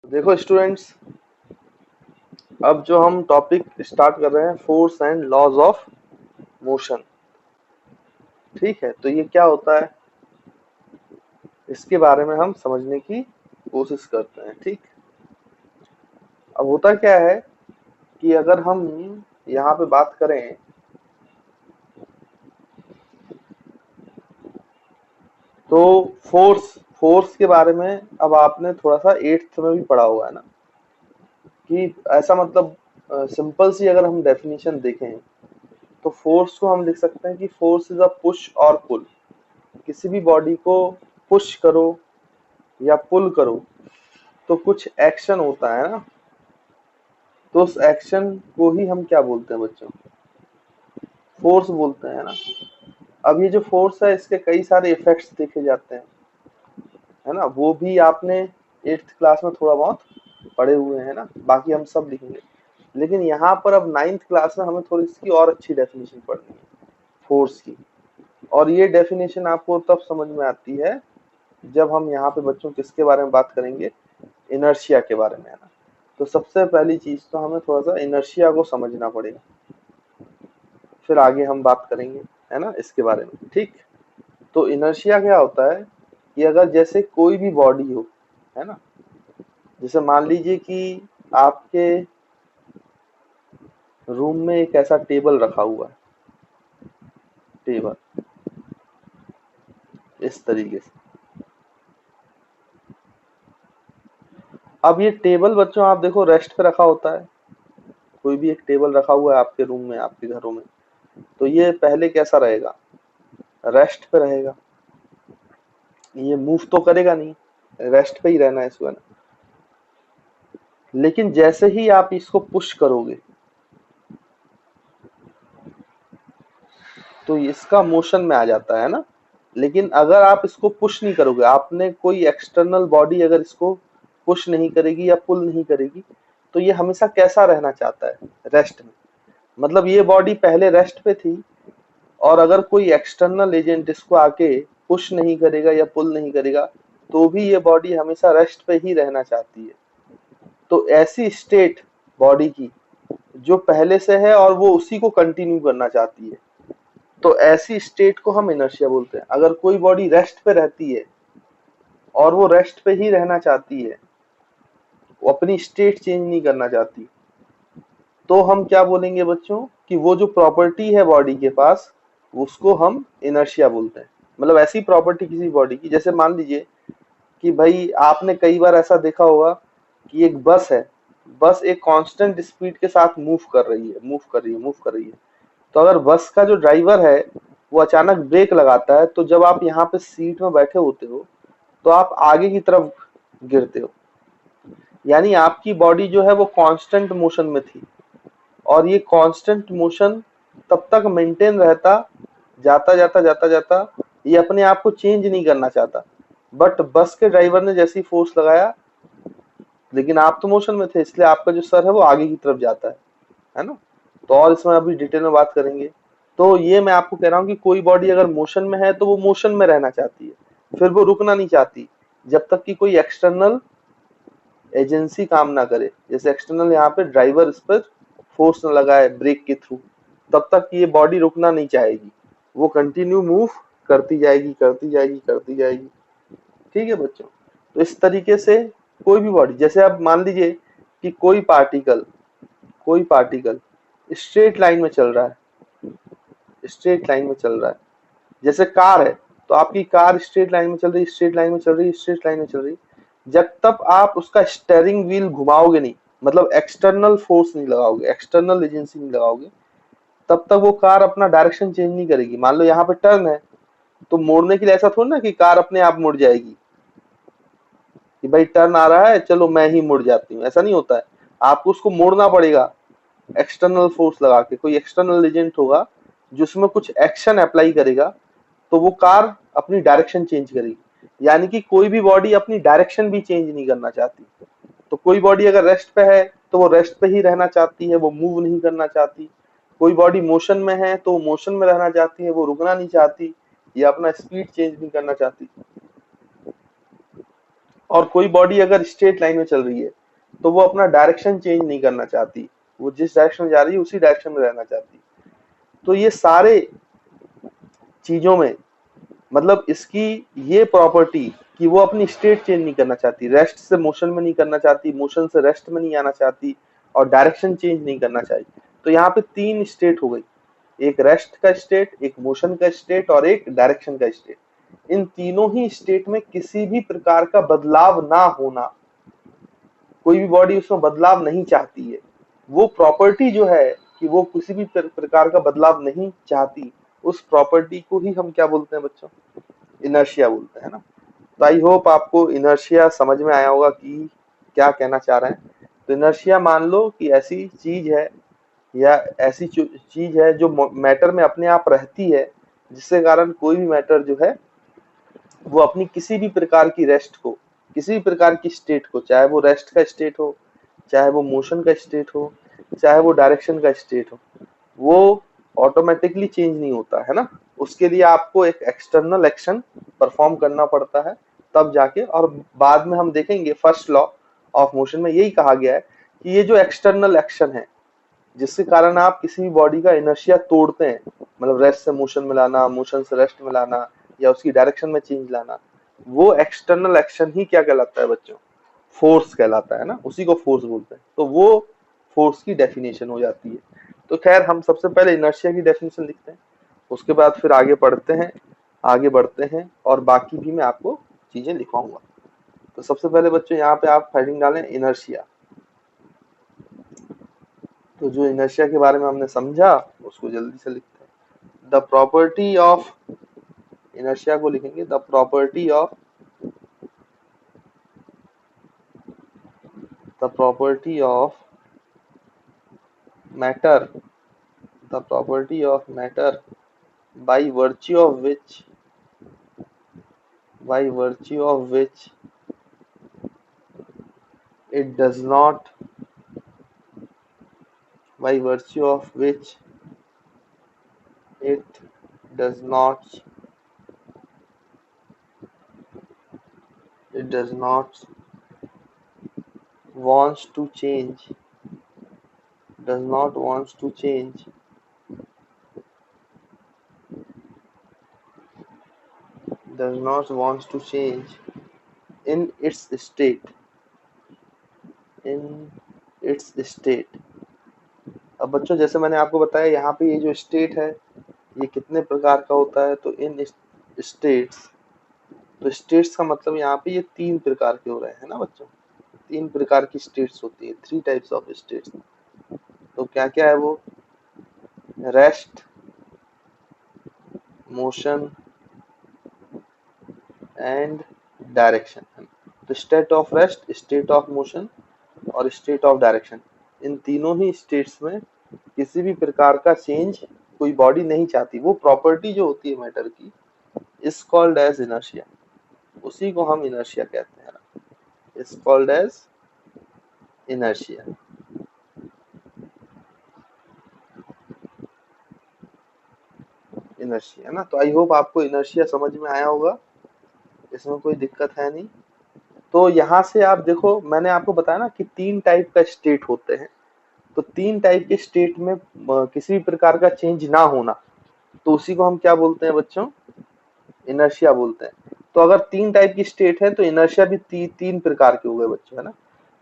देखो स्टूडेंट्स, अब जो हम टॉपिक स्टार्ट कर रहे हैं, force and laws of motion. ठीक है, तो ये क्या होता है इसके बारे में हम समझने की कोशिश करते हैं। ठीक, अब होता क्या है कि अगर हम यहाँ पे बात करें तो फोर्स फोर्स के बारे में अब आपने थोड़ा सा एट्थ में भी पढ़ा हुआ है ना, कि ऐसा मतलब सिंपल सी अगर हम डेफिनेशन देखें तो फोर्स को हम लिख सकते हैं कि फोर्स इज अ पुश और पुल। किसी भी बॉडी को पुश करो या पुल करो तो कुछ एक्शन होता है ना, तो उस एक्शन को ही हम क्या बोलते हैं बच्चों? फोर्स बोलते हैं ना। अब ये जो फोर्स है इसके कई सारे इफेक्ट्स देखे जाते हैं, है ना, वो भी आपने एट्थ क्लास में थोड़ा बहुत पढ़े हुए हैं ना, बाकी हम सब लिखेंगे। लेकिन यहाँ पर अब नाइन्थ क्लास में हमें थोड़ी इसकी और अच्छी डेफिनेशन पढ़नी है फोर्स की। और ये डेफिनेशन आपको तब समझ में आती है जब हम यहाँ पे बच्चों किसके बारे में बात करेंगे, इनर्शिया के बारे में, है ना। तो सबसे पहली चीज तो हमें थोड़ा सा इनर्शिया को समझना पड़ेगा, फिर आगे हम बात करेंगे, है ना, इसके बारे में। ठीक, तो इनर्शिया क्या होता है कि अगर जैसे कोई भी बॉडी हो, है ना, जैसे मान लीजिए कि आपके रूम में एक ऐसा टेबल रखा हुआ है, टेबल इस तरीके से। अब ये टेबल बच्चों आप देखो रेस्ट पे रखा होता है, कोई भी एक टेबल रखा हुआ है आपके रूम में, आपके घरों में, तो ये पहले कैसा रहेगा? रेस्ट पे रहेगा, ये मूव तो करेगा नहीं, रेस्ट पे ही रहना है इसको, है ना। लेकिन जैसे ही आप इसको पुश करोगे तो इसका मोशन में आ जाता है ना। लेकिन अगर आप इसको पुश नहीं करोगे, आपने कोई एक्सटर्नल बॉडी अगर इसको पुश नहीं करेगी या पुल नहीं करेगी, तो ये हमेशा कैसा रहना चाहता है? रेस्ट में। मतलब ये बॉडी पहले रेस्ट पे थी, और अगर कोई एक्सटर्नल एजेंट इसको आके पुश नहीं करेगा या पुल नहीं करेगा तो भी ये बॉडी हमेशा रेस्ट पे ही रहना चाहती है। तो ऐसी स्टेट बॉडी की जो पहले से है और वो उसी को कंटिन्यू करना चाहती है, तो ऐसी स्टेट को हम इनर्शिया बोलते हैं। अगर कोई बॉडी रेस्ट पे रहती है और वो रेस्ट पे ही रहना चाहती है, वो अपनी स्टेट चेंज नहीं करना चाहती, तो हम क्या बोलेंगे बच्चों कि वो जो प्रॉपर्टी है बॉडी के पास उसको हम इनर्शिया बोलते हैं। मतलब ऐसी प्रॉपर्टी किसी बॉडी की, जैसे मान लीजिए कि भाई आपने कई बार ऐसा देखा होगा कि एक बस है, बस एक कांस्टेंट स्पीड के साथ मूव कर रही है, मूव कर रही है, मूव कर रही है। तो अगर बस का जो ड्राइवर है वो अचानक ब्रेक लगाता है, तो जब आप यहाँ पे सीट में बैठे होते हो तो आप आगे की तरफ गिरते हो। यानी आपकी बॉडी जो है वो कांस्टेंट मोशन में थी, और ये कांस्टेंट मोशन तब तक मेंटेन रहता, जाता जाता जाता जाता, ये अपने आप को चेंज नहीं करना चाहता। बट बस के ड्राइवर ने जैसी फोर्स लगाया, लेकिन आप तो मोशन में थे, इसलिए आपका जो सर है वो आगे की तरफ जाता है ना। तो और इसमें अभी डिटेल में बात करेंगे। तो ये मैं आपको कह रहा हूँ कि कोई बॉडी अगर मोशन में है तो वो मोशन में रहना चाहती है, फिर वो रुकना नहीं चाहती जब तक कि कोई एक्सटर्नल एजेंसी काम ना करे। जैसे एक्सटर्नल यहाँ पे ड्राइवर इस पर फोर्स न लगाए ब्रेक के थ्रू, तब तक ये बॉडी रुकना नहीं चाहेगी, वो कंटिन्यू मूव करती जाएगी, करती जाएगी, करती जाएगी। ठीक है बच्चों, तो इस तरीके से कोई भी बॉडी, जैसे आप मान लीजिए कि कोई पार्टिकल स्ट्रेट लाइन में चल रहा है, स्ट्रेट लाइन में चल रहा है। जैसे कार है, तो आपकी कार स्ट्रेट लाइन में चल रही, स्ट्रेट लाइन में चल रही, स्ट्रेट लाइन में चल रही। जब तक आप उसका स्टेयरिंग व्हील घुमाओगे नहीं, मतलब एक्सटर्नल फोर्स नहीं लगाओगे, एक्सटर्नल एजेंसी नहीं लगाओगे, तब तक वो कार अपना डायरेक्शन चेंज नहीं करेगी। मान लो यहाँ पे टर्न है, तो मोड़ने के लिए ऐसा थोड़ा ना कि कार अपने आप मुड़ जाएगी कि भाई टर्न आ रहा है चलो मैं ही मुड़ जाती हूँ, ऐसा नहीं होता है। आपको उसको मोड़ना पड़ेगा एक्सटर्नल फोर्स लगा के, कोई एक्सटर्नल एजेंट होगा जिसमें कुछ एक्शन अप्लाई करेगा, तो वो कार अपनी डायरेक्शन चेंज करेगी। यानी कि कोई भी बॉडी अपनी डायरेक्शन भी चेंज नहीं करना चाहती। तो कोई बॉडी अगर रेस्ट पे है तो वो रेस्ट पे ही रहना चाहती है, वो मूव नहीं करना चाहती। कोई बॉडी मोशन में है तो वो मोशन में रहना चाहती है, वो रुकना नहीं चाहती या अपना स्पीड चेंज नहीं करना चाहती। और कोई बॉडी अगर स्ट्रेट लाइन में चल रही है तो वो अपना डायरेक्शन चेंज नहीं करना चाहती, वो जिस डायरेक्शन में जा रही है उसी डायरेक्शन में रहना चाहती। तो ये सारे चीजों में मतलब इसकी ये प्रॉपर्टी कि वो अपनी स्टेट चेंज नहीं करना चाहती, रेस्ट से मोशन में नहीं करना चाहती, मोशन से रेस्ट में नहीं आना चाहती, और डायरेक्शन चेंज नहीं करना चाहती। तो यहाँ पे तीन स्टेट हो गई, एक रेस्ट का स्टेट, एक मोशन का स्टेट और एक डायरेक्शन का स्टेट। इन तीनों ही स्टेट में किसी भी प्रकार का बदलाव ना होना, कोई भी बॉडी उसमें बदलाव नहीं चाहती है, वो प्रॉपर्टी जो है कि वो किसी भी प्रकार का बदलाव नहीं चाहती, उस प्रॉपर्टी को ही हम क्या बोलते हैं बच्चों, इनर्शिया बोलते हैं ना। तो आई होप आपको इनर्शिया समझ में आया होगा कि क्या कहना चाह रहे हैं। तो इनर्शिया मान लो कि ऐसी चीज है या ऐसी चीज है जो मैटर में अपने आप रहती है, जिसके कारण कोई भी मैटर जो है वो अपनी किसी भी प्रकार की रेस्ट को, किसी भी प्रकार की स्टेट को, चाहे वो रेस्ट का स्टेट हो, चाहे वो मोशन का स्टेट हो, चाहे वो डायरेक्शन का स्टेट हो, वो ऑटोमेटिकली चेंज नहीं होता है ना। उसके लिए आपको एक एक्सटर्नल एक्शन परफॉर्म करना पड़ता है तब जाके। और बाद में हम देखेंगे फर्स्ट लॉ ऑफ मोशन में यही कहा गया है कि ये जो एक्सटर्नल एक्शन है जिसके कारण आप किसी भी बॉडी का इनर्शिया तोड़ते हैं, मतलब रेस्ट से मोशन में लाना, मोशन से रेस्ट में लाना, या उसकी डायरेक्शन में चेंज लाना, वो एक्सटर्नल एक्शन ही क्या कहलाता है बच्चों, फोर्स कहलाता है ना, उसी को फोर्स बोलते हैं। तो वो फोर्स की डेफिनेशन हो जाती है। तो खैर हम सबसे पहले इनर्शिया की डेफिनेशन लिखते हैं, उसके बाद फिर आगे पढ़ते हैं, आगे बढ़ते हैं, और बाकी भी मैं आपको चीजें लिखवाऊंगा। तो सबसे पहले बच्चों यहाँ पे आप हेडिंग डालें इनर्शिया। तो जो इनर्शिया के बारे में हमने समझा उसको जल्दी से लिखते हैं। द प्रॉपर्टी ऑफ इनर्शिया को लिखेंगे the property of matter, the property of matter by virtue of which it does not by virtue of which it does not wants to change, does not wants to change does not wants to change in its state, in its state। अब बच्चों जैसे मैंने आपको बताया यहाँ पे ये जो स्टेट है ये कितने प्रकार का होता है, तो इन स्टेट्स, तो स्टेट्स का मतलब यहाँ पे ये तीन प्रकार के हो रहे हैं ना बच्चों, तीन प्रकार की स्टेट्स होती है, थ्री टाइप्स ऑफ स्टेट्स। तो क्या क्या है वो, रेस्ट, मोशन एंड डायरेक्शन। तो state of rest, state of motion और स्टेट ऑफ डायरेक्शन, इन तीनों ही स्टेट्स में किसी भी प्रकार का चेंज कोई बॉडी नहीं चाहती। वो प्रॉपर्टी जो होती है मैटर की इज कॉल्ड एज इनर्शिया, उसी को हम इनर्शिया कहते हैं, is called as inertia. Inertia ना, तो आई होप आपको इनर्शिया समझ में आया होगा, इसमें कोई दिक्कत है नहीं। तो यहाँ से आप देखो मैंने आपको बताया ना कि तीन टाइप का स्टेट होते हैं, तो तीन टाइप के स्टेट में किसी भी प्रकार का चेंज ना होना, तो उसी को हम क्या बोलते हैं बच्चों, इनर्शिया बोलते हैं। तो अगर तीन टाइप की स्टेट है तो इनर्शिया भी तीन प्रकार के हो गए बच्चों, है ना।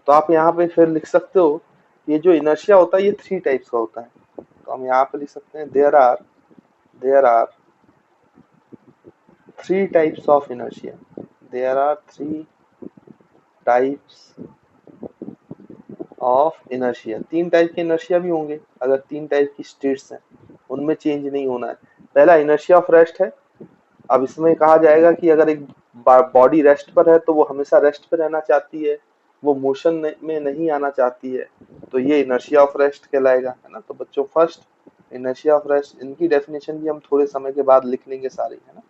तो आप यहाँ पे फिर लिख सकते हो ये जो इनर्शिया होता है ये थ्री टाइप्स का होता है। तो हम यहाँ पे लिख सकते हैं there are three types of inertia, there are three types of inertia. तीन टाइप के इनर्शिया भी होंगे अगर तीन टाइप की स्टेट्स हैं, उनमें चेंज नहीं होना है। पहला इनर्शिया ऑफ रेस्ट है। अब इसमें कहा जाएगा कि अगर एक बॉडी रेस्ट पर है तो वो हमेशा रेस्ट पर रहना चाहती है, वो मोशन में नहीं आना चाहती है, तो ये इनर्शिया ऑफ रेस्ट कहलाएगा, है ना। तो बच्चों फर्स्ट इनर्शिया ऑफ रेस्ट, इनकी डेफिनेशन भी हम थोड़े समय के बाद लिख लेंगे सारी, है ना।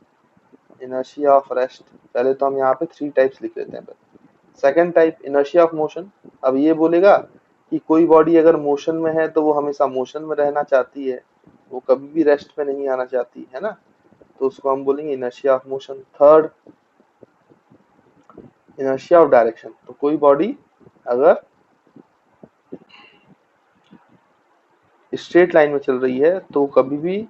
इनर्शिया ऑफ रेस्ट, पहले तो हम यहाँ पे थ्री टाइप्स लिख लेते हैं। Second type inertia of motion. अब ये बोलेगा कि कोई बॉडी अगर मोशन में है तो वो हमेशा मोशन में रहना चाहती है, वो कभी भी रेस्ट पे नहीं आना चाहती, है ना। तो उसको हम बोलेंगे inertia of motion. Third inertia of direction, तो कोई बॉडी अगर स्ट्रेट लाइन में चल रही है तो कभी भी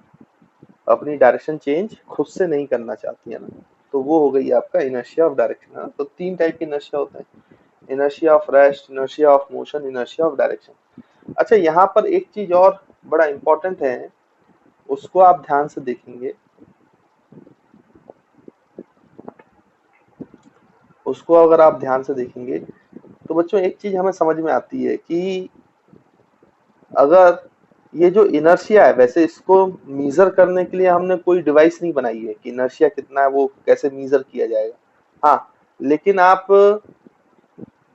अपनी डायरेक्शन चेंज खुद से नहीं करना चाहती है ना, तो वो हो गई आपका इनर्शिया ऑफ डायरेक्शन। है तो तीन टाइप के इनर्शिया होते हैं, inertia of rest, inertia of motion, inertia of direction. अच्छा, यहाँ पर एक चीज और बड़ा इंपॉर्टेंट है, उसको आप ध्यान से देखेंगे, उसको अगर आप ध्यान से देखेंगे तो बच्चों एक चीज हमें समझ में आती है कि अगर ये जो इनर्शिया है, वैसे इसको मीजर करने के लिए हमने कोई डिवाइस नहीं बनाई है कि इनर्शिया कितना है वो कैसे मीजर किया जाएगा। हाँ, लेकिन आप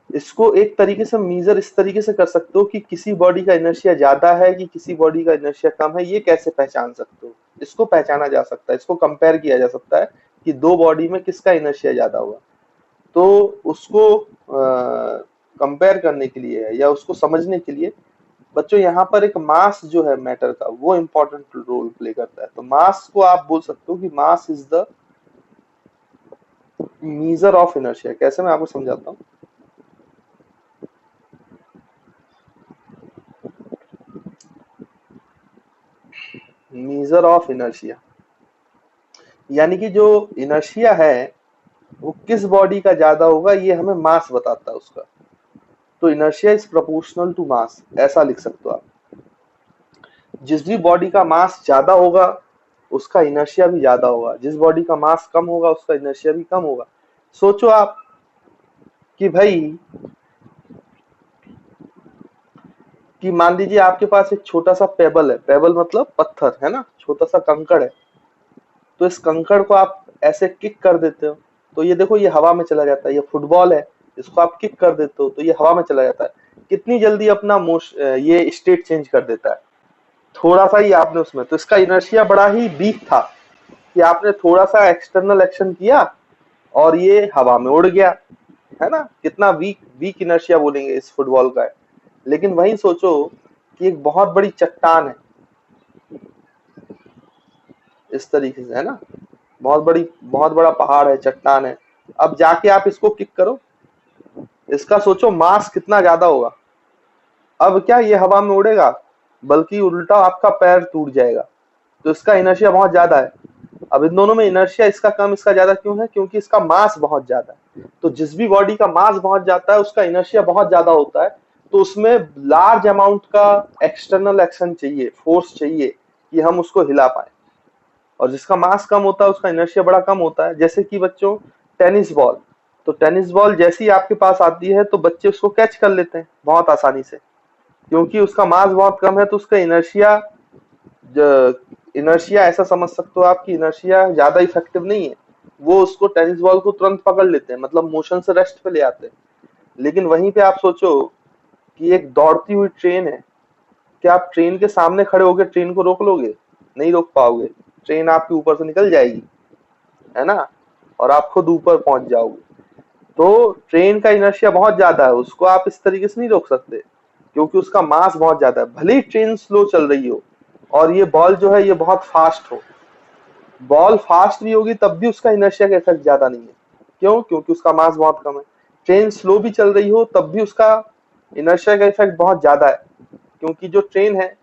इसको एक तरीके से मीजर इस तरीके से कर सकते हो कि किसी बॉडी का इनर्शिया ज्यादा है कि किसी बॉडी का इनर्शिया कम है, ये कैसे पहचान सकते हो। इसको पहचाना जा सकता है, इसको कंपेयर किया जा सकता है कि दो बॉडी में किसका इनर्शिया ज्यादा होगा। तो उसको कंपेयर करने के लिए या उसको समझने के लिए बच्चों यहाँ पर एक मास जो है मैटर का, वो इम्पोर्टेंट रोल प्ले करता है। तो मास को आप बोल सकते हो कि mass is the measure of inertia. कैसे, मैं आपको समझाता हूँ। मीजर ऑफ इनर्शिया यानी कि जो इनर्शिया है वो किस बॉडी का ज्यादा होगा, ये हमें मास बताता है उसका। तो inertia is proportional to mass, ऐसा लिख सकते हो आप। जिस भी बॉडी का मास ज्यादा होगा उसका इनर्शिया भी ज्यादा होगा, जिस बॉडी का मास कम होगा उसका इनर्शिया भी कम होगा। सोचो आप कि भाई, कि मान लीजिए आपके पास एक छोटा सा पेबल है, पेबल मतलब पत्थर है ना, छोटा सा कंकड़ है। तो इस कंकड़ को आप ऐसे किक कर देते हो तो ये देखो ये हवा में चला जाता है। ये फुटबॉल है, इसको आप किक कर देते हो तो ये हवा में चला जाता है। कितनी जल्दी अपना ये स्टेट चेंज कर देता है, थोड़ा सा ही आपने उसमें, तो इसका इनर्शिया बड़ा ही वीक था कि आपने थोड़ा सा एक्सटर्नल एक्शन किया और ये हवा में उड़ गया, है ना। कितना वीक वीक इनर्शिया बोलेंगे इस फुटबॉल का है। लेकिन वही सोचो कि एक बहुत बड़ी चट्टान है, इस तरीके से, है ना, बहुत बड़ी, बहुत बड़ा पहाड़ है, चट्टान है। अब जाके आप इसको किक करो, इसका सोचो मास कितना ज्यादा होगा। अब क्या ये हवा में उड़ेगा, बल्कि उल्टा आपका पैर टूट जाएगा। तो इसका इनर्शिया बहुत ज्यादा है। अब इन दोनों में इनर्शिया इसका कम इसका ज्यादा क्यों है, क्योंकि इसका मास बहुत ज्यादा है। तो जिस भी बॉडी का मास बहुत ज्यादा है उसका इनर्शिया बहुत ज्यादा होता है, तो उसमें लार्ज अमाउंट का एक्सटर्नल एक्शन चाहिए, फोर्स चाहिए कि हम उसको हिला पाए। और जिसका मास कम होता है उसका इनर्शिया बड़ा कम होता है। जैसे कि बच्चों टेनिस बॉल, तो टेनिस बॉल जैसी आपके पास आती है तो बच्चे उसको कैच कर लेते हैं बहुत आसानी से, क्योंकि उसका मास बहुत कम है। तो उसका इनर्शिया, इनर्शिया ऐसा समझ सकते हो आप कि इनर्शिया ज्यादा इफेक्टिव नहीं है, वो उसको टेनिस बॉल को तुरंत पकड़ लेते हैं, मतलब मोशन से रेस्ट पे ले आते हैं। लेकिन वहीं पे आप सोचो कि एक दौड़ती हुई ट्रेन है, क्या आप ट्रेन के सामने खड़े होकर ट्रेन को रोक लोगे? नहीं रोक पाओगे, ट्रेन आपके ऊपर से निकल जाएगी, है ना, और आप खुद ऊपर पहुंच जाओगे। तो ट्रेन का इनर्शिया बहुत ज्यादा है, उसको आप इस तरीके से नहीं रोक सकते, क्योंकि उसका मास बहुत ज्यादा है। भले ही ट्रेन स्लो चल रही हो और ये बॉल जो है ये बहुत फास्ट हो, बॉल फास्ट भी होगी तब भी उसका इनर्शिया का इफेक्ट ज्यादा नहीं है। क्यों? क्योंकि उसका मास बहुत कम है। ट्रेन स्लो भी चल रही हो तब भी उसका इनर्शिया का इफेक्ट बहुत ज्यादा है, क्योंकि जो ट्रेन है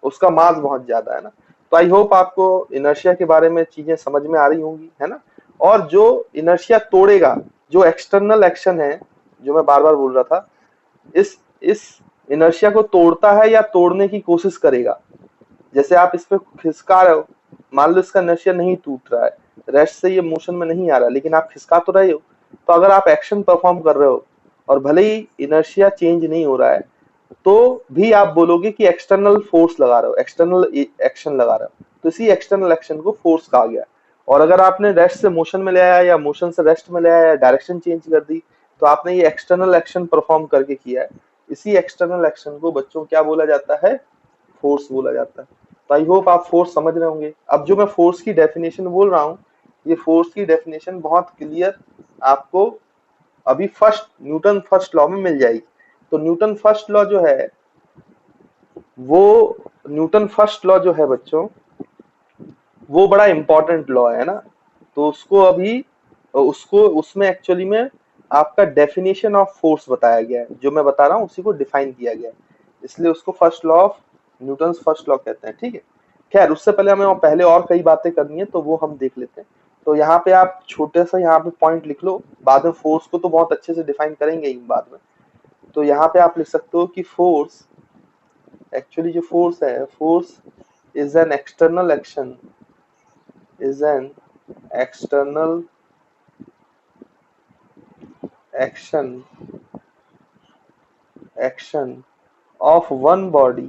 उसका मास बहुत ज्यादा है ना। तो आई होप आपको इनर्शिया के बारे में चीजें समझ में आ रही होंगी, है ना। और जो इनर्शिया तोड़ेगा, जो एक्सटर्नल एक्शन है, जो मैं बार बार बोल रहा था, इस इनर्शिया को तोड़ता है या तोड़ने की कोशिश करेगा। जैसे आप इस पे खिसका रहे हो, मान लो इसका इनर्शिया नहीं टूट रहा है, रेस्ट से ये मोशन में नहीं आ रहा, लेकिन आप खिसका तो रहे हो। तो अगर आप एक्शन परफॉर्म कर रहे हो और भले ही इनर्शिया चेंज नहीं हो रहा है, तो भी आप बोलोगे कि एक्सटर्नल फोर्स लगा रहे हो, एक्सटर्नल एक्शन लगा रहे हो। तो इसी एक्सटर्नल एक्शन को फोर्स कहा गया। और अगर आपने रेस्ट से मोशन में ले आया या मोशन से रेस्ट में ले आया या डायरेक्शन चेंज कर दी, तो आपने ये एक्सटर्नल एक्शन परफॉर्म करके किया है। इसी एक्सटर्नल एक्शन को बच्चों क्या बोला जाता है? फोर्स बोला जाता है। तो आई होप आप फोर्स समझ रहे होंगे। अब जो मैं फोर्स की डेफिनेशन बोल रहा हूँ, ये फोर्स की डेफिनेशन बहुत क्लियर आपको अभी फर्स्ट न्यूटन फर्स्ट लॉ में मिल जाएगी। तो न्यूटन फर्स्ट लॉ जो है, वो न्यूटन फर्स्ट लॉ जो है बच्चों, वो बड़ा इंपॉर्टेंट लॉ है ना। तो उसको अभी उसको उसमें एक्चुअली में आपका डेफिनेशन ऑफ फोर्स बताया गया है, जो मैं बता रहा हूँ उसी को डिफाइन किया गया है, इसलिए उसको first law of Newton's first law कहते हैं। ठीक है, खैर उससे पहले हमें पहले और कई बातें करनी है तो वो हम देख लेते हैं। तो यहाँ पे आप छोटे सा यहाँ पे पॉइंट लिख लो, बाद में फोर्स को तो बहुत अच्छे से डिफाइन करेंगे ही बाद में। तो यहाँ पे आप लिख सकते हो कि फोर्स, एक्चुअली जो फोर्स है, force is an external action, is an external action action of one body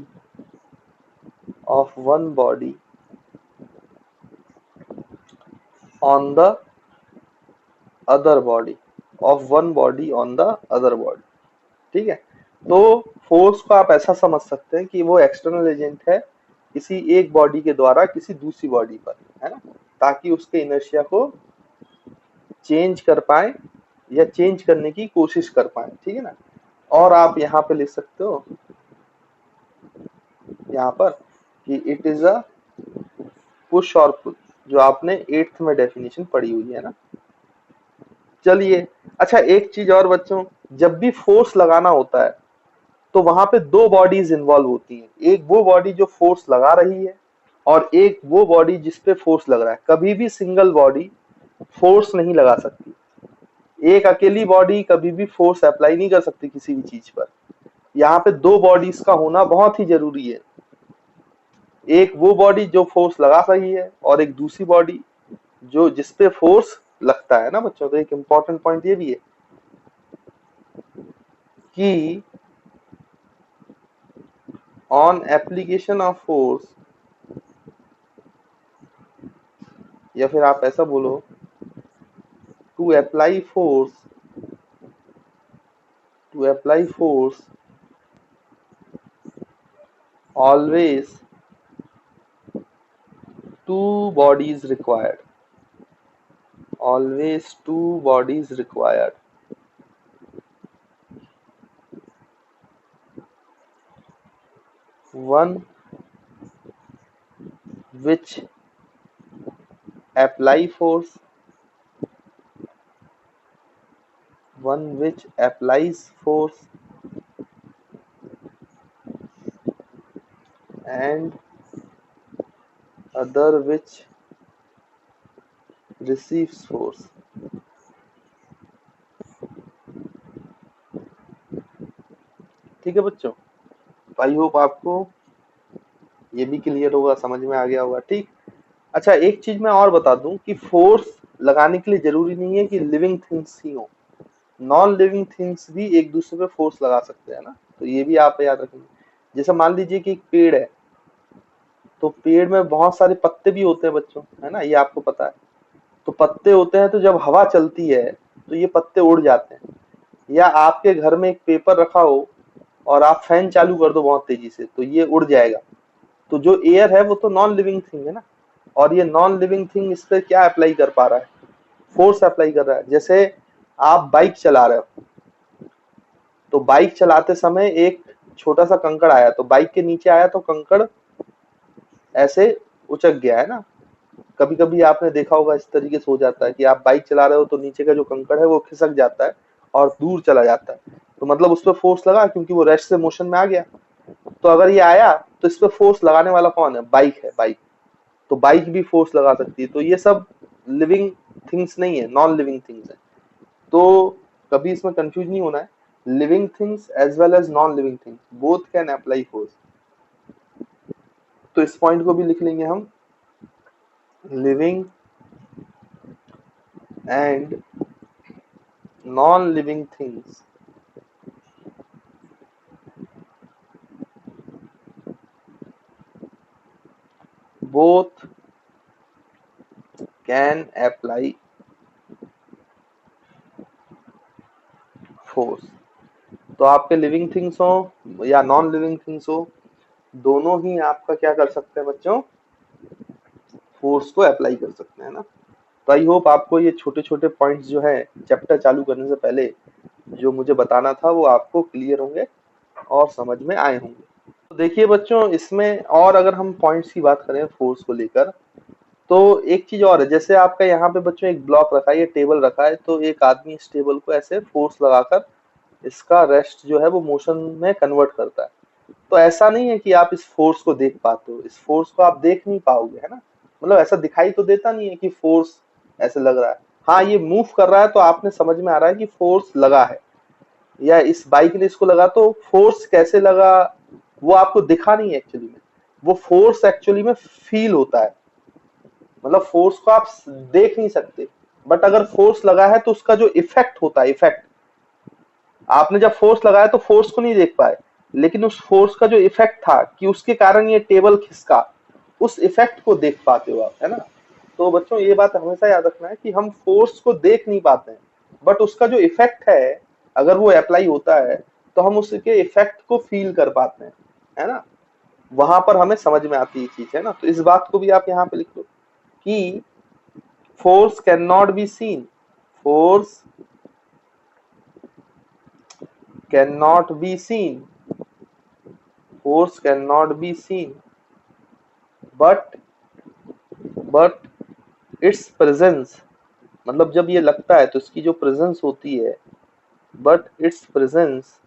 on the other body, of one body on the other body। ठीक है, तो फोर्स को आप ऐसा समझ सकते हैं कि वो एक्सटर्नल एजेंट है किसी एक बॉडी के द्वारा किसी दूसरी बॉडी पर, है ना, ताकि उसके इनर्शिया को चेंज कर पाए या चेंज करने की कोशिश कर पाए। ठीक है ना, और आप यहाँ पे लिख सकते हो यहाँ पर कि इट इज अ पुश और पुल, जो आपने 8th में डेफिनेशन पढ़ी हुई है ना। चलिए, अच्छा एक चीज और बच्चों, जब भी फोर्स लगाना होता है तो वहां पे दो बॉडीज इन्वॉल्व होती हैं, एक वो बॉडी जो फोर्स लगा रही है और एक वो बॉडी जिसपे फोर्स लग रहा है। कभी भी सिंगल बॉडी फोर्स नहीं लगा सकती, एक अकेली बॉडी कभी भी फोर्स अप्लाई नहीं कर सकती किसी भी चीज पर। यहाँ पे दो बॉडीज का होना बहुत ही जरूरी है, एक वो बॉडी जो फोर्स लगा रही है और एक दूसरी बॉडी जो जिसपे फोर्स लगता है ना बच्चों। तो एक इम्पॉर्टेंट पॉइंट ये भी है कि ऑन एप्लीकेशन ऑफ फोर्स, या फिर आप ऐसा बोलो to apply force, to apply force always two bodies required, always two bodies required। One which apply force, one which applies force, and other which receives force। ठीक है बच्चों, I hope आपको ये भी क्लियर होगा, समझ में आ गया होगा। ठीक, अच्छा एक चीज मैं और बता दूं कि फोर्स लगाने के लिए जरूरी नहीं है कि लिविंग थिंग्स ही हो, नॉन लिविंग थिंग्स भी एक दूसरे पे फोर्स लगा सकते हैं ना। तो ये भी आप याद रखेंगे। जैसे मान लीजिए कि एक पेड़ है, तो पेड़ में बहुत सारे पत्ते भी होते हैं बच्चों, है ना, ये आपको पता है। तो पत्ते होते हैं, तो जब हवा चलती है तो ये पत्ते उड़ जाते हैं। या आपके घर में एक पेपर रखा हो और आप फैन चालू कर दो बहुत तेजी से, तो ये उड़ जाएगा। तो जो एयर है वो तो नॉन लिविंग थिंग है ना, और ये नॉन लिविंग थिंग इस पे क्या अप्लाई कर पा रहा है, फोर्स अप्लाई कर रहा है। जैसे आप बाइक चला रहे हो, तो बाइक चलाते समय एक छोटा सा कंकड़ आया, तो बाइक के नीचे आया तो कंकड़ ऐसे उचक गया, है ना। कभी कभी आपने देखा होगा इस तरीके से हो जाता है कि आप बाइक चला रहे हो तो नीचे का जो कंकड़ है वो खिसक जाता है और दूर चला जाता है, तो मतलब उस पर फोर्स लगा क्योंकि वो रेस्ट से मोशन में आ गया। तो अगर ये आया तो इस पे फोर्स लगाने वाला कौन है, बाइक है, बाइक। तो बाइक भी फोर्स लगा सकती है। तो ये सब लिविंग थिंग्स नहीं है, नॉन लिविंग थिंग्स है। तो कभी इसमें कंफ्यूज नहीं होना है, living things as well as non living things both can apply force. तो इस पॉइंट को भी लिख लेंगे हम, living and non-living things both can apply force। तो आपके लिविंग थिंग्स हो या नॉन लिविंग थिंग्स हो, दोनों ही आपका क्या कर सकते हैं बच्चों, फोर्स को अप्लाई कर सकते हैं ना। तो आई होप आपको ये छोटे छोटे पॉइंट्स जो है चैप्टर चालू करने से पहले जो मुझे बताना था वो आपको क्लियर होंगे और समझ में आए होंगे। तो देखिए बच्चों, इसमें और अगर हम पॉइंट्स की बात करें फोर्स को लेकर, तो एक चीज और है, जैसे आपका यहाँ पे बच्चों एक ब्लॉक रखा है, ये टेबल रखा है, तो एक आदमी इस टेबल को ऐसे फोर्स लगाकर इसका रेस्ट जो है वो मोशन में कन्वर्ट करता है। तो ऐसा नहीं है कि आप इस फोर्स को देख पाते हो, इस फोर्स को आप देख नहीं पाओगे, है ना। मतलब ऐसा दिखाई तो देता नहीं है कि फोर्स ऐसे लग रहा है। हाँ, ये मूव कर रहा है तो आपने समझ में आ रहा है कि फोर्स लगा है, या इस बाइक ने इसको लगा, तो फोर्स कैसे लगा वो आपको दिखा नहीं है एक्चुअली में। वो फोर्स एक्चुअली में फील होता है, मतलब फोर्स को आप देख नहीं सकते, बट अगर फोर्स लगा है तो उसका जो इफेक्ट होता है, इफेक्ट, आपने जब फोर्स लगाया तो फोर्स को नहीं देख पाए, लेकिन उस फोर्स का जो इफेक्ट था कि उसके कारण ये टेबल खिसका, उस इफेक्ट को देख पाते हो आप, है ना। तो बच्चों ये बात हमेशा याद रखना है कि हम फोर्स को देख नहीं पाते हैं, बट उसका जो इफेक्ट है, अगर वो अप्लाई होता है तो हम उसके इफेक्ट को फील कर पाते हैं, है ना। वहां पर हमें समझ में आती है चीज, है ना। तो इस बात को भी आप यहाँ पे लिख लो कि force can not be seen, force can not be seen, force cannot be seen, but but its presence, मतलब जब ये लगता है तो इसकी जो प्रेजेंस होती है, but it's presence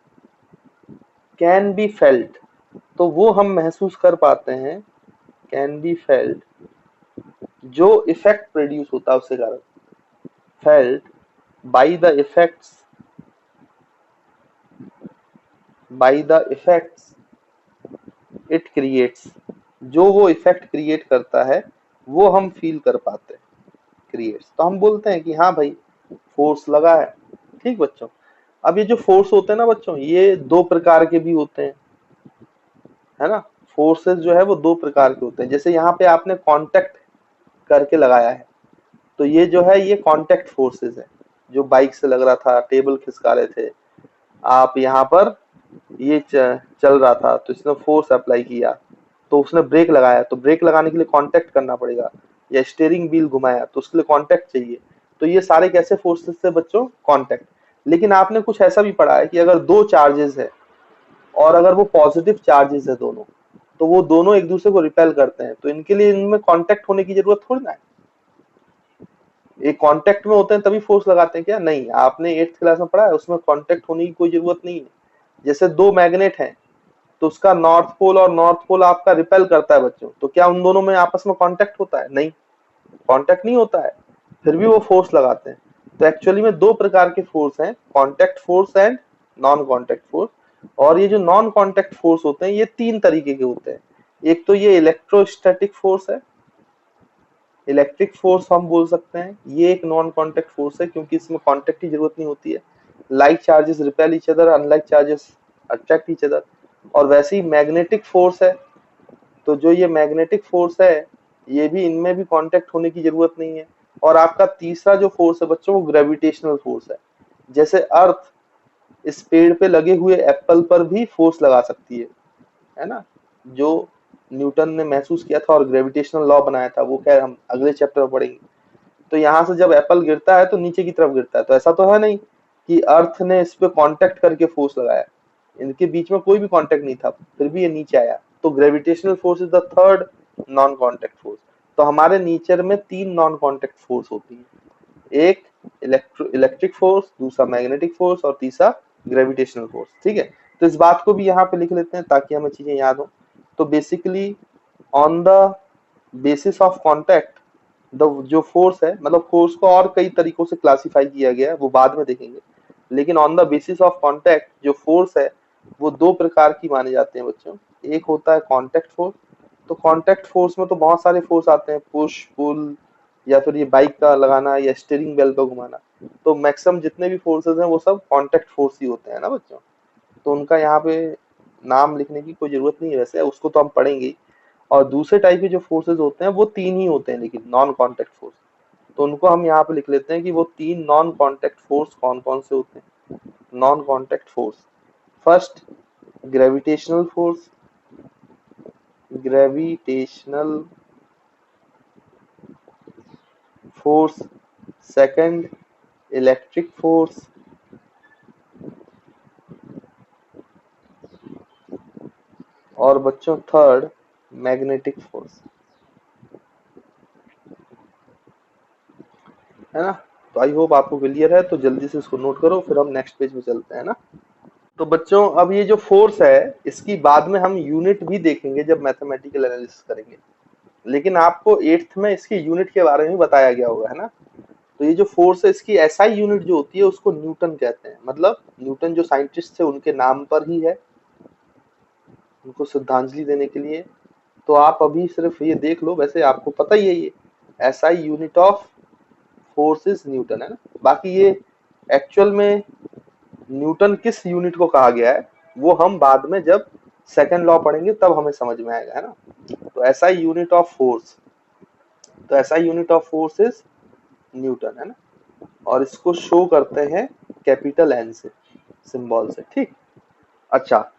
can be felt, तो वो हम महसूस कर पाते हैं, कैन बी फेल्ट, जो इफेक्ट प्रोड्यूस होता है उसके कारण, felt by the effects, by the effects it creates, जो वो इफेक्ट क्रिएट करता है वो हम फील कर पाते हैं, क्रिएट्स, तो हम बोलते हैं कि हाँ भाई फोर्स लगा है। ठीक बच्चों, अब ये जो फोर्स होते हैं ना बच्चों, ये दो प्रकार के भी होते हैं, है ना। फोर्सेस जो है वो दो प्रकार के होते हैं, जैसे यहाँ पे आपने कांटेक्ट करके लगाया है, तो ये जो है ये कांटेक्ट फोर्सेस है, जो बाइक से लग रहा था, टेबल खिसका रहे थे आप, यहाँ पर ये चल रहा था तो इसने फोर्स अप्लाई किया, तो उसने ब्रेक लगाया, तो ब्रेक लगाने के लिए कांटेक्ट करना पड़ेगा, या स्टीयरिंग व्हील घुमाया तो उसके लिए कांटेक्ट चाहिए। तो ये सारे कैसे फोर्सेस से बच्चों, कांटेक्ट। लेकिन आपने कुछ ऐसा भी पढ़ा है कि अगर दो चार्जेस है और अगर वो पॉजिटिव चार्जेस है दोनों, तो वो दोनों एक दूसरे को रिपेल करते हैं, तो इनके लिए इनमें कांटेक्ट होने की जरूरत थोड़ी ना है। ये कांटेक्ट में होते हैं तभी फोर्स लगाते हैं क्या, नहीं। आपने 8th क्लास में पढ़ा है, उसमें कांटेक्ट होने की कोई जरूरत नहीं है। जैसे दो मैग्नेट हैं, तो उसका नॉर्थ पोल और नॉर्थ पोल आपका रिपेल करता है बच्चों, तो क्या उन दोनों में आपस में कांटेक्ट होता है, नहीं, कांटेक्ट नहीं होता है, फिर भी वो फोर्स लगाते हैं। तो एक्चुअली में दो प्रकार के फोर्स हैं, contact force and non contact force. और ये जो नॉन कांटेक्ट फोर्स होते हैं ये तीन तरीके के होते हैं। एक तो ये इलेक्ट्रोस्टैटिक फोर्स है, इलेक्ट्रिक फोर्स हम बोल सकते हैं, ये एक नॉन कांटेक्ट फोर्स है क्योंकि इसमें कांटेक्ट की जरूरत नहीं होती है। Like charges repel each other, unlike charges attract each other. और वैसे ही मैग्नेटिक फोर्स है, तो जो ये मैग्नेटिक फोर्स है, ये भी, इनमें भी कांटेक्ट होने की जरूरत नहीं है। और आपका तीसरा जो फोर्स है बच्चों, वो ग्रेविटेशनल फोर्स है। जैसे अर्थ इस पेड़ पे लगे हुए एप्पल पर भी फोर्स लगा सकती है ना, जो न्यूटन ने महसूस किया था और ग्रेविटेशनल लॉ बनाया था, वो खैर हम अगले चैप्टर में पढ़ेंगे। तो यहाँ से जब एप्पल गिरता है तो नीचे की तरफ गिरता है, तो ऐसा तो है नहीं कि अर्थ ने इस पे कांटेक्ट करके फोर्स लगाया, इनके बीच में कोई भी कांटेक्ट नहीं था, फिर भी ये नीचे आया। तो gravitational force is the third non contact force. तो हमारे नेचर में तीन नॉन कांटेक्ट फोर्स होती है, एक इलेक्ट्रिक फोर्स, दूसरा मैग्नेटिक फोर्स और तीसरा ग्रेविटेशनल फोर्स। ठीक है, तो इस बात को भी यहाँ पे लिख लेते हैं ताकि हमें चीजें याद हो। तो basically on the basis of contact, the जो फोर्स है, मतलब फोर्स को और कई तरीकों से क्लासिफाई किया गया है, वो बाद में देखेंगे, लेकिन on the basis of contact जो फोर्स है वो दो प्रकार की माने जाते हैं बच्चों। एक होता है कॉन्टैक्ट फोर्स, तो कॉन्टैक्ट फोर्स में तो बहुत सारे फोर्स आते हैं, पुश पुल, या फिर ये बाइक का लगाना या स्टीयरिंग बेल का घुमाना। तो मैक्सिमम जितने भी फोर्सेस हैं वो सब कॉन्टैक्ट फोर्स ही होते हैं ना बच्चों। तो उनका यहाँ पे नाम लिखने की कोई जरूरत नहीं है, वैसे उसको तो हम पढ़ेंगे ही। और दूसरे टाइप के जो फोर्सेस होते हैं वो तीन ही होते हैं, लेकिन नॉन कांटेक्ट फोर्स, तो उनको हम यहाँ पे लिख लेते हैं कि वो तीन नॉन कांटेक्ट फोर्स कौन कौन से होते हैं। Non contact force, first gravitational force, gravitational force, second electric force, और बच्चों थर्ड मैग्नेटिक फोर्स। है ना। तो आई होप आपको क्लियर है, तो जल्दी से इसको नोट करो, फिर हम नेक्स्ट पेज में चलते हैं ना। तो बच्चों अब ये जो फोर्स है इसकी बाद में हम यूनिट भी देखेंगे जब मैथमेटिकल एनालिसिस करेंगे, लेकिन आपको एट्थ में इसकी यूनिट के बारे में बताया गया होगा, है ना। तो ये जो फोर्स है इसकी एसआई यूनिट जो होती है उसको न्यूटन कहते हैं, मतलब न्यूटन जो साइंटिस्ट थे उनके नाम पर ही है, उनको श्रद्धांजलि देने के लिए। तो आप अभी सिर्फ ये देख लो, वैसे आपको पता ही है ये SI unit of force is Newton, है ना। बाकी ये एक्चुअल में न्यूटन किस यूनिट को कहा गया है वो हम बाद में जब सेकंड लॉ पढ़ेंगे तब हमें समझ में आएगा, है ना। तो एसआई यूनिट ऑफ फोर्स, तो SI unit of force is Newton, है ना। और इसको शो करते हैं कैपिटल एन से, सिंबल से, ठीक। अच्छा,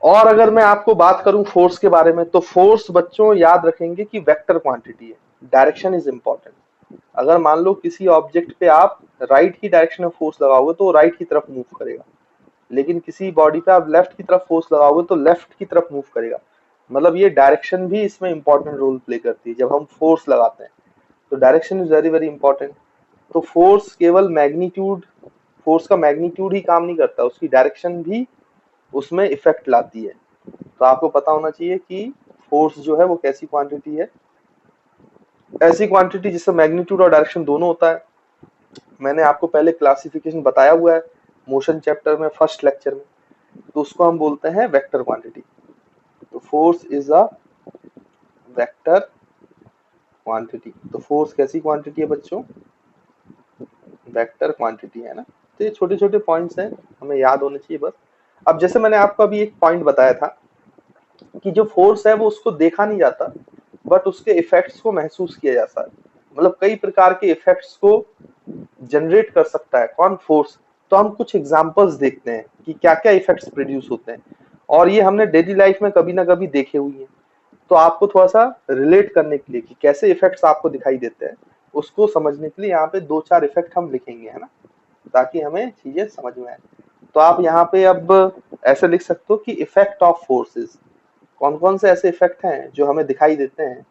और अगर मैं आपको बात करूं फोर्स के बारे में, तो फोर्स बच्चों याद रखेंगे कि वेक्टर क्वांटिटी है, डायरेक्शन इज इंपॉर्टेंट। अगर मान लो किसी ऑब्जेक्ट पे आप राइट की डायरेक्शन में फोर्स लगाओगे तो राइट की तरफ मूव करेगा, लेकिन किसी बॉडी पे आप लेफ्ट की तरफ फोर्स लगाओगे तो लेफ्ट की तरफ मूव करेगा। मतलब ये डायरेक्शन भी इसमें इंपॉर्टेंट रोल प्ले करती है जब हम फोर्स लगाते हैं, तो direction is very very important. तो फोर्स केवल मैग्नीट्यूड, फोर्स का मैग्नीट्यूड ही काम नहीं करता, उसकी डायरेक्शन भी उसमें इफेक्ट लाती है। तो आपको पता होना चाहिए कि फोर्स जो है वो कैसी क्वांटिटी है, ऐसी क्वांटिटी जिसमें मैग्नीट्यूड और डायरेक्शन दोनों होता है। मैंने आपको पहले क्लासिफिकेशन बताया हुआ है मोशन चैप्टर में, फर्स्ट लेक्चर में, तो उसको हम बोलते हैं वेक्टर क्वांटिटी। तो force is a vector quantity. तो फोर्स कैसी क्वांटिटी है बच्चों, वेक्टर क्वांटिटी, है ना। तो ये छोटे छोटे पॉइंट्स हैं, हमें याद होने चाहिए बस। अब जैसे मैंने आपको अभी एक पॉइंट बताया था कि जो फोर्स है वो उसको देखा नहीं जाता, बट उसके इफेक्ट्स को महसूस किया जाता है। मतलब कई प्रकार के इफेक्ट्स को जनरेट कर सकता है कौन, फोर्स। तो हम कुछ एग्जांपल्स देखते हैं कि क्या क्या इफेक्ट्स प्रोड्यूस होते हैं, और ये हमने डेली लाइफ में कभी ना कभी देखे हुए हैं। तो आपको थोड़ा सा रिलेट करने के लिए कि कैसे इफेक्ट्स आपको दिखाई देते हैं, उसको समझने के लिए यहाँ पे दो चार इफेक्ट हम लिखेंगे, है ना, ताकि हमें चीजें समझ में आए। तो आप यहाँ पे अब ऐसे लिख सकते हो कि इफेक्ट ऑफ फोर्सेस, कौन कौन से ऐसे इफेक्ट हैं जो हमें दिखाई देते हैं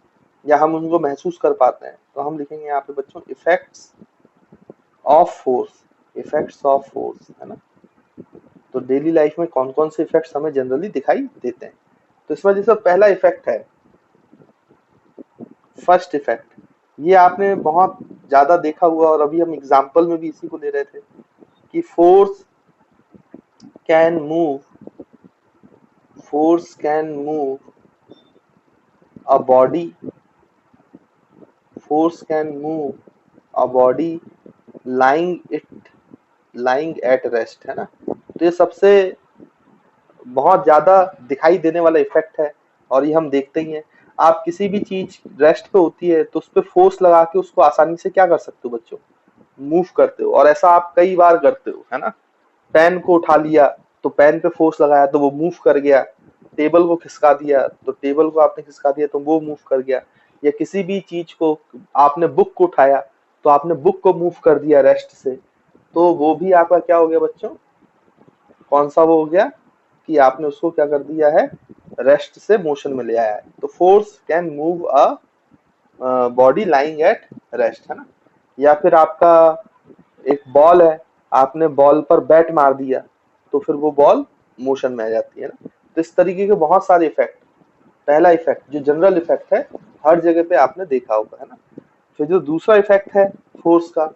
या हम उनको महसूस कर पाते हैं। तो हम लिखेंगे यहाँ पे बच्चों effects of force, effects of force, है ना। तो डेली लाइफ में कौन कौन से इफेक्ट्स हमें जनरली दिखाई देते हैं। तो इसमें जैसे पहला इफेक्ट है फर्स्ट इफेक्ट, ये आपने बहुत ज्यादा देखा हुआ और अभी हम एग्जाम्पल में भी इसी को ले रहे थे कि can move force can move a body, force can move a body lying at rest, है ना। तो ये सबसे बहुत ज्यादा दिखाई देने वाला इफेक्ट है, और ये हम देखते ही हैं। आप किसी भी चीज रेस्ट पे होती है तो उस पर फोर्स लगा के उसको आसानी से क्या कर सकते हो बच्चों, मूव करते हो, और ऐसा आप कई बार करते हो, है ना। पेन को उठा लिया तो पेन पे फोर्स लगाया तो वो मूव कर गया, टेबल को खिसका दिया तो टेबल को आपने खिसका दिया तो वो मूव कर गया, या किसी भी चीज को आपने बुक को उठाया तो आपने बुक को मूव कर दिया रेस्ट से, तो वो भी आपका क्या हो गया बच्चों, कौन सा वो हो गया कि आपने उसको क्या कर दिया है, रेस्ट से मोशन में ले आया है। तो force can move a body lying at rest, है ना। या फिर आपका एक बॉल है, आपने बॉल पर बैट मार दिया तो फिर वो बॉल मोशन में आ जाती है ना। तो इस तरीके के बहुत सारे इफेक्ट, पहला इफेक्ट जो जनरल इफेक्ट है हर जगह पे आपने देखा होगा, है ना। फिर जो दूसरा इफेक्ट है फोर्स का,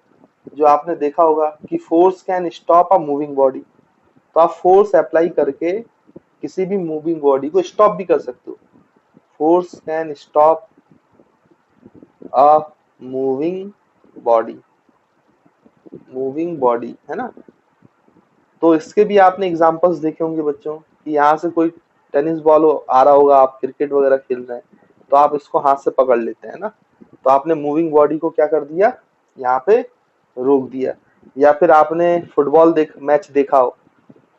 जो आपने देखा होगा कि force can stop a moving body. तो आप फोर्स अप्लाई करके किसी भी मूविंग बॉडी को स्टॉप भी कर सकते हो। Force can stop a moving body, moving body, है ना। तो इसके भी आपने एग्जांपल्स देखे होंगे बच्चों कि यहाँ से कोई टेनिस बॉल आ रहा होगा, आप क्रिकेट वगैरह खेल रहे हैं तो आप इसको हाथ से पकड़ लेते हैं ना, तो आपने मूविंग बॉडी को क्या कर दिया, यहाँ पे रोक दिया। या फिर आपने फुटबॉल मैच देखा हो,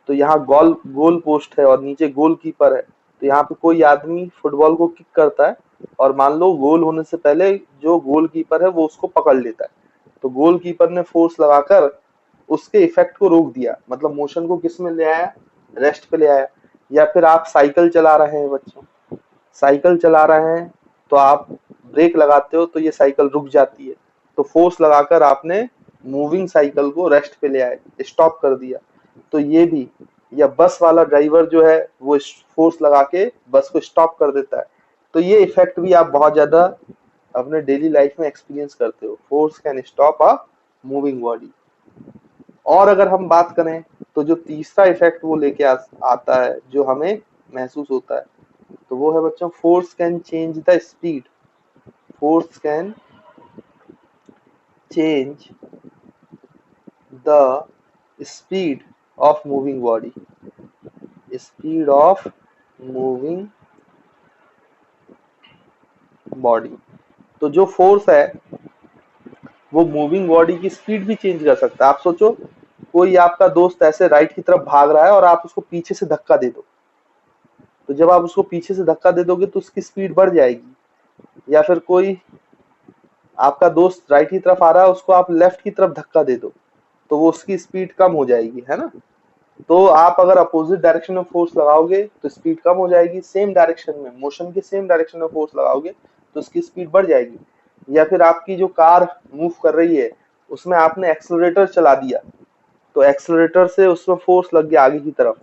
तो यहाँ गोल गोल पोस्ट है और नीचे गोल कीपर है, तो यहाँ पे कोई आदमी फुटबॉल को किक करता है और मान लो गोल होने से पहले जो गोल कीपर है वो उसको पकड़ लेता है, तो गोल कीपर ने फोर्स लगाकर उसके इफेक्ट को रोक दिया, मतलब मोशन को किस में ले आया, रेस्ट पे ले आया। या फिर आप साइकिल चला रहे हैं बच्चों, साइकिल चला रहे हैं तो आप ब्रेक लगाते हो तो ये साइकिल रुक जाती है, तो फोर्स लगाकर आपने मूविंग साइकिल को रेस्ट पे ले आए, स्टॉप कर दिया। तो ये भी, या बस वाला ड्राइवर जो है वो फोर्स लगा के बस को स्टॉप कर देता है। तो ये इफेक्ट भी आप बहुत ज्यादा अपने डेली लाइफ में एक्सपीरियंस करते हो, force can stop a moving body. और अगर हम बात करें तो जो तीसरा इफेक्ट वो लेके आता है जो हमें महसूस होता है, तो वो है बच्चों force can change the speed. Force can change the speed of moving body. Speed of moving body. तो जो फोर्स है वो मूविंग बॉडी की स्पीड भी चेंज कर सकता है। आप सोचो, कोई आपका दोस्त ऐसे राइट की तरफ भाग रहा है और आप उसको पीछे से धक्का दे दो, तो जब आप उसको पीछे से धक्का दे दोगे तो उसकी स्पीड बढ़ जाएगी। या फिर कोई आपका दोस्त राइट की तरफ आ रहा है, उसको आप लेफ्ट की तरफ धक्का दे दो, तो वो उसकी स्पीड कम हो जाएगी, है ना। तो आप अगर अपोजिट डायरेक्शन में फोर्स लगाओगे तो स्पीड कम हो जाएगी, सेम डायरेक्शन में, मोशन के सेम डायरेक्शन में फोर्स लगाओगे तो उसकी स्पीड बढ़ जाएगी। या फिर आपकी जो कार मूव कर रही है उसमें आपने एक्सेलरेटर चला दिया, तो एक्सेलरेटर से उसमें फोर्स लग गया आगे की तरफ,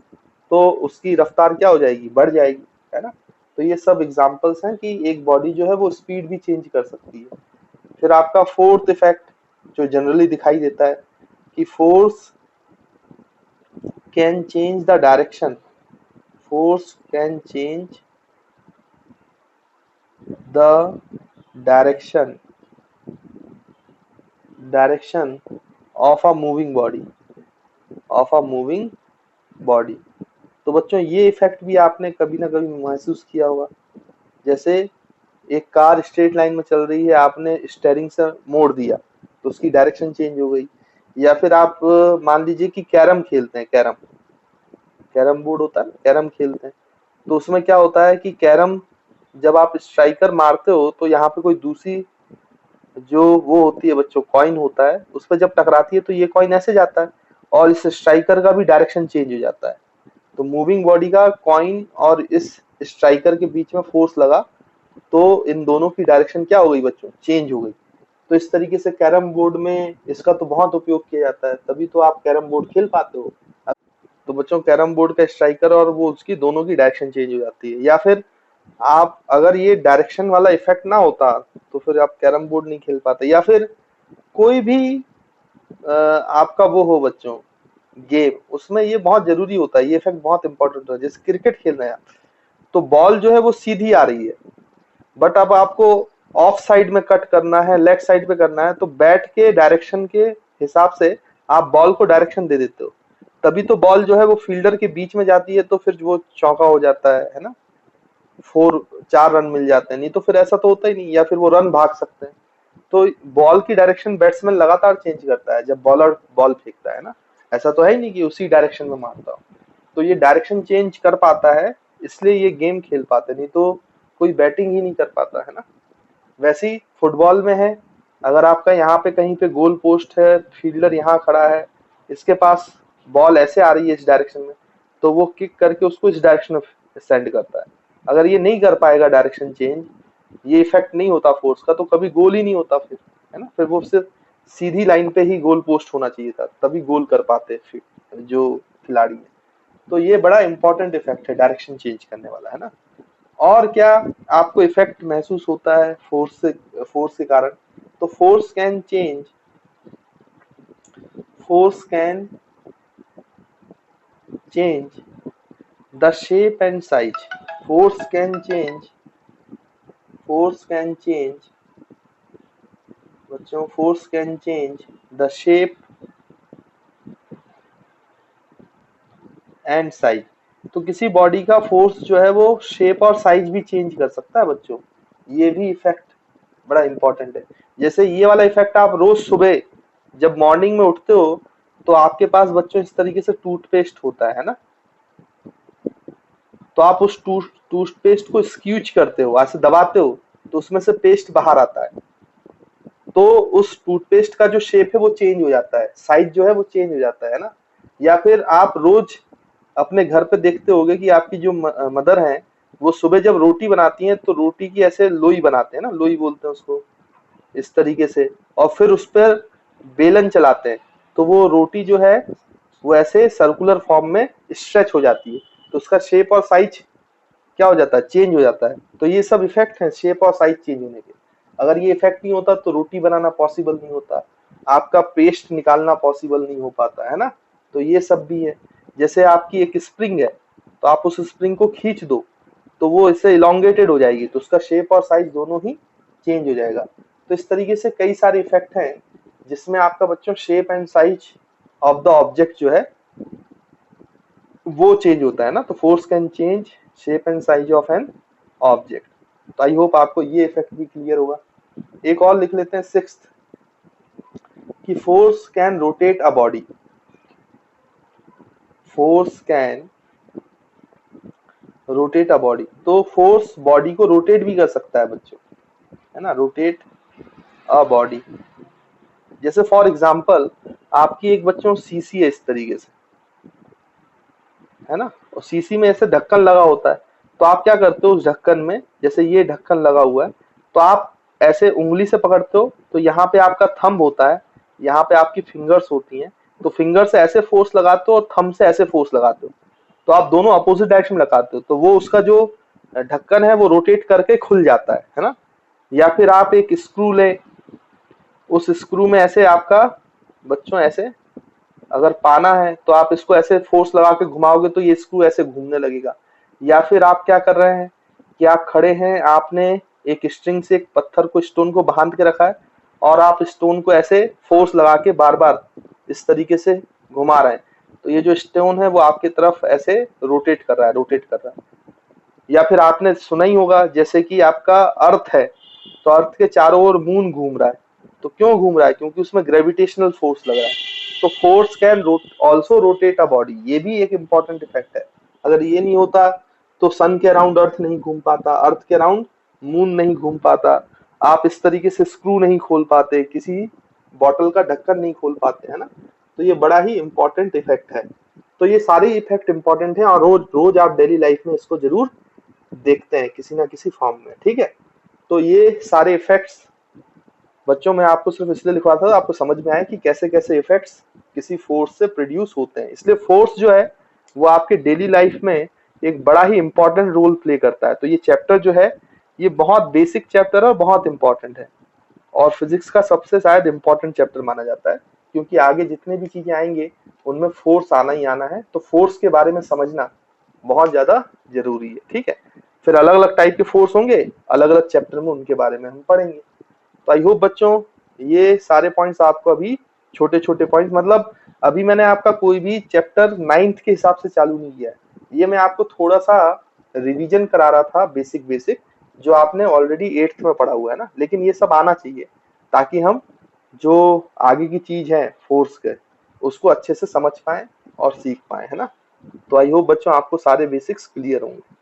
तो उसकी रफ्तार क्या हो जाएगी, बढ़ जाएगी, है ना। तो ये सब एग्जांपल्स हैं कि एक बॉडी जो है वो स्पीड भी चेंज कर सकती है। फिर आपका फोर्थ इफेक्ट जो जनरली दिखाई देता है कि force can change the direction. Force can change the direction direction of a moving body, of a moving body. तो बच्चों ये इफेक्ट भी आपने कभी ना कभी महसूस किया होगा। जैसे एक कार स्ट्रेट लाइन में चल रही है, आपने स्टेयरिंग से मोड़ दिया तो उसकी डायरेक्शन चेंज हो गई। या फिर आप मान लीजिए कि कैरम खेलते हैं, कैरम कैरम बोर्ड होता है, कैरम खेलते हैं, तो उसमें क्या होता है कि कैरम जब आप स्ट्राइकर मारते हो तो यहाँ पे कोई दूसरी जो वो होती है बच्चों, कॉइन होता है, उस पर जब टकराती है तो ये कॉइन ऐसे जाता है और इस स्ट्राइकर का भी डायरेक्शन चेंज हो जाता है। तो मूविंग बॉडी का कॉइन और इस स्ट्राइकर के बीच में फोर्स लगा तो इन दोनों की डायरेक्शन क्या हो गई बच्चों, चेंज हो गई। तो इस तरीके से कैरम बोर्ड में इसका तो बहुत उपयोग किया जाता है, तभी तो आप कैरम बोर्ड खेल पाते हो। तो बच्चों कैरम बोर्ड का स्ट्राइकर और वो उसकी दोनों की डायरेक्शन चेंज हो जाती है। या फिर आप अगर ये डायरेक्शन वाला इफेक्ट ना होता तो फिर आप कैरम बोर्ड नहीं खेल पाते। या फिर कोई भी आपका वो हो बच्चों गेम, उसमें ये बहुत जरूरी होता है, ये इफेक्ट बहुत इंपॉर्टेंट होता है। जैसे क्रिकेट खेल रहे हैं तो बॉल जो है वो सीधी आ रही है, बट अब आपको ऑफ साइड में कट करना है, लेग साइड पे करना है, तो बैट के डायरेक्शन के हिसाब से आप बॉल को डायरेक्शन दे देते हो, तभी तो बॉल जो है वो फील्डर के बीच में जाती है, तो फिर वो चौका हो जाता है ना, 4 रन मिल जाते हैं। नहीं तो फिर ऐसा तो होता ही नहीं, या फिर वो रन भाग सकते हैं। तो बॉल की डायरेक्शन बैट्समैन लगातार चेंज करता है जब बॉलर बॉल फेंकता है ना, ऐसा तो है ही नहीं कि उसी डायरेक्शन में मारता हो। तो ये डायरेक्शन चेंज कर पाता है, इसलिए ये गेम खेल पाते, नहीं तो कोई बैटिंग ही नहीं कर पाता, है ना। वैसे ही फुटबॉल में है, अगर आपका यहाँ पे कहीं पे गोल पोस्ट है, फील्डर यहाँ खड़ा है, इसके पास बॉल ऐसे आ रही है इस डायरेक्शन में, तो वो किक करके उसको इस डायरेक्शन में सेंड करता है। अगर ये नहीं कर पाएगा डायरेक्शन चेंज, ये इफेक्ट नहीं होता फोर्स का, तो कभी गोल ही नहीं होता फिर, है ना। फिर वो सिर्फ सीधी लाइन पे ही गोल पोस्ट होना चाहिए था, तभी गोल कर पाते फिर जो खिलाड़ी है। तो ये बड़ा इंपॉर्टेंट इफेक्ट है डायरेक्शन चेंज करने वाला, है ना। और क्या आपको इफेक्ट महसूस होता है फोर्स के कारण? तो force can change the shape and size. Force can change बच्चों, force can change the shape and size. तो किसी बॉडी का फोर्स जो है वो शेप और साइज भी चेंज कर सकता है बच्चों, ये भी इफेक्ट बड़ा इंपॉर्टेंट है। जैसे ये वाला इफेक्ट आप रोज सुबह जब मॉर्निंग में उठते हो तो आपके पास बच्चों इस तरीके से टूथपेस्ट होता है ना, तो आप उस टूथपेस्ट को स्क्यूज करते हो, ऐसे दबाते हो तो उसमें से पेस्ट बाहर आता है, तो उस टूथपेस्ट का जो शेप है वो चेंज हो जाता है, साइज जो है वो चेंज हो जाता है ना। या फिर आप रोज अपने घर पे देखते होगे कि आपकी जो मदर हैं वो सुबह जब रोटी बनाती हैं तो रोटी की ऐसे लोई बनाते हैं ना, लोई बोलते हैं उसको, इस तरीके से, और फिर उस पर बेलन चलाते हैं तो वो रोटी जो है वो ऐसे सर्कुलर फॉर्म में स्ट्रेच हो जाती है, तो उसका शेप और साइज क्या हो जाता है, चेंज हो जाता है। तो ये सब इफेक्ट है शेप और साइज चेंज होने के। अगर ये इफेक्ट नहीं होता तो रोटी बनाना पॉसिबल नहीं होता, आपका पेस्ट निकालना पॉसिबल नहीं हो पाता है ना। तो ये सब भी है। जैसे आपकी एक स्प्रिंग है, तो आप उस स्प्रिंग को खींच दो तो वो इससे इलोंगेटेड हो जाएगी, तो उसका शेप और साइज दोनों ही चेंज हो जाएगा। तो इस तरीके से कई सारे इफेक्ट हैं जिसमें आपका बच्चों shape and size of the object जो है वो चेंज होता है ना। तो force can change shape and size of an object. तो आई होप आपको ये इफेक्ट भी क्लियर होगा। एक और लिख लेते हैं सिक्स्थ, कि force can rotate a body. Force can rotate a body, तो फोर्स बॉडी को रोटेट भी कर सकता है बच्चों, है ना, रोटेट अ बॉडी। जैसे फॉर एग्जांपल आपकी एक बच्चों सीसी है इस तरीके से, है ना, और सीसी में ऐसे ढक्कन लगा होता है, तो आप क्या करते हो उस ढक्कन में, जैसे ये ढक्कन लगा हुआ है तो आप ऐसे उंगली से पकड़ते हो, तो यहाँ पे आपका थंब होता है, यहाँ पे आपकी फिंगर्स होती हैं, तो फिंगर से ऐसे फोर्स लगाते हो और थंब से ऐसे फोर्स लगाते हो, तो आप दोनों अपोजिट डायरेक्शन में लगाते हो, तो वो उसका जो ढक्कन है वो रोटेट करके खुल जाता है ना। या फिर आप एक स्क्रू ले, उस स्क्रू में ऐसे आपका बच्चों ऐसे अगर पाना है तो आप इसको ऐसे फोर्स लगा के घुमाओगे तो ये स्क्रू ऐसे घूमने लगेगा। या फिर आप क्या कर रहे हैं कि आप खड़े हैं, आपने एक स्ट्रिंग से एक पत्थर को, स्टोन को बांध के रखा है और आप स्टोन को ऐसे फोर्स लगा के बार बार इस तरीके से घुमा रहे हैं, तो ये जो स्टोन है वो आपकी तरफ ऐसे रोटेट कर रहा है, रोटेट कर रहा है। या फिर आपने सुना ही होगा जैसे कि आपका अर्थ है, तो अर्थ के चारों ओर मून घूम रहा है, तो क्यों घूम रहा है, क्योंकि उसमें ग्रेविटेशनल फोर्स लग रहा है। तो force can also rotate a body, ये भी एक इंपॉर्टेंट इफेक्ट है। अगर ये नहीं होता तो सन के अराउंड अर्थ नहीं घूम पाता, अर्थ के अराउंड मून नहीं घूम पाता, आप इस तरीके से स्क्रू नहीं खोल पाते, किसी बॉटल का ढक्कन नहीं खोल पाते, है ना। तो ये बड़ा ही इंपॉर्टेंट इफेक्ट है। तो ये सारे इफेक्ट इंपॉर्टेंट हैं और रोज रोज आप डेली लाइफ में इसको जरूर देखते हैं किसी ना किसी फॉर्म में, ठीक है। तो ये सारे इफेक्ट्स बच्चों में आपको सिर्फ इसलिए लिखवा था आपको समझ में आए कि कैसे कैसे इफेक्ट्स किसी फोर्स से प्रोड्यूस होते हैं। इसलिए फोर्स जो है वो आपके डेली लाइफ में एक बड़ा ही इंपॉर्टेंट रोल प्ले करता है। तो ये चैप्टर जो है ये बहुत बेसिक चैप्टर है और बहुत इंपॉर्टेंट है, और फिजिक्स का सबसे शायद इंपॉर्टेंट चैप्टर माना जाता है, क्योंकि आगे जितने भी चीजें आएंगे उनमें फोर्स आना ही आना है। तो फोर्स के बारे में समझना बहुत ज्यादा जरूरी है, ठीक है। फिर अलग अलग टाइप के फोर्स होंगे, अलग अलग चैप्टर में उनके बारे में हम पढ़ेंगे। तो आई होप बच्चों ये सारे पॉइंट्स आपको अभी छोटे छोटे पॉइंट्स, मतलब अभी मैंने आपका कोई भी चैप्टर 9th के हिसाब से चालू नहीं किया है, ये मैं आपको थोड़ा सा रिवीजन करा रहा था, बेसिक बेसिक जो आपने ऑलरेडी 8th में पढ़ा हुआ है ना। लेकिन ये सब आना चाहिए ताकि हम जो आगे की चीज है फोर्स के उसको अच्छे से समझ पाए और सीख पाए, है ना। तो आई होप बच्चों आपको सारे बेसिक्स क्लियर होंगे।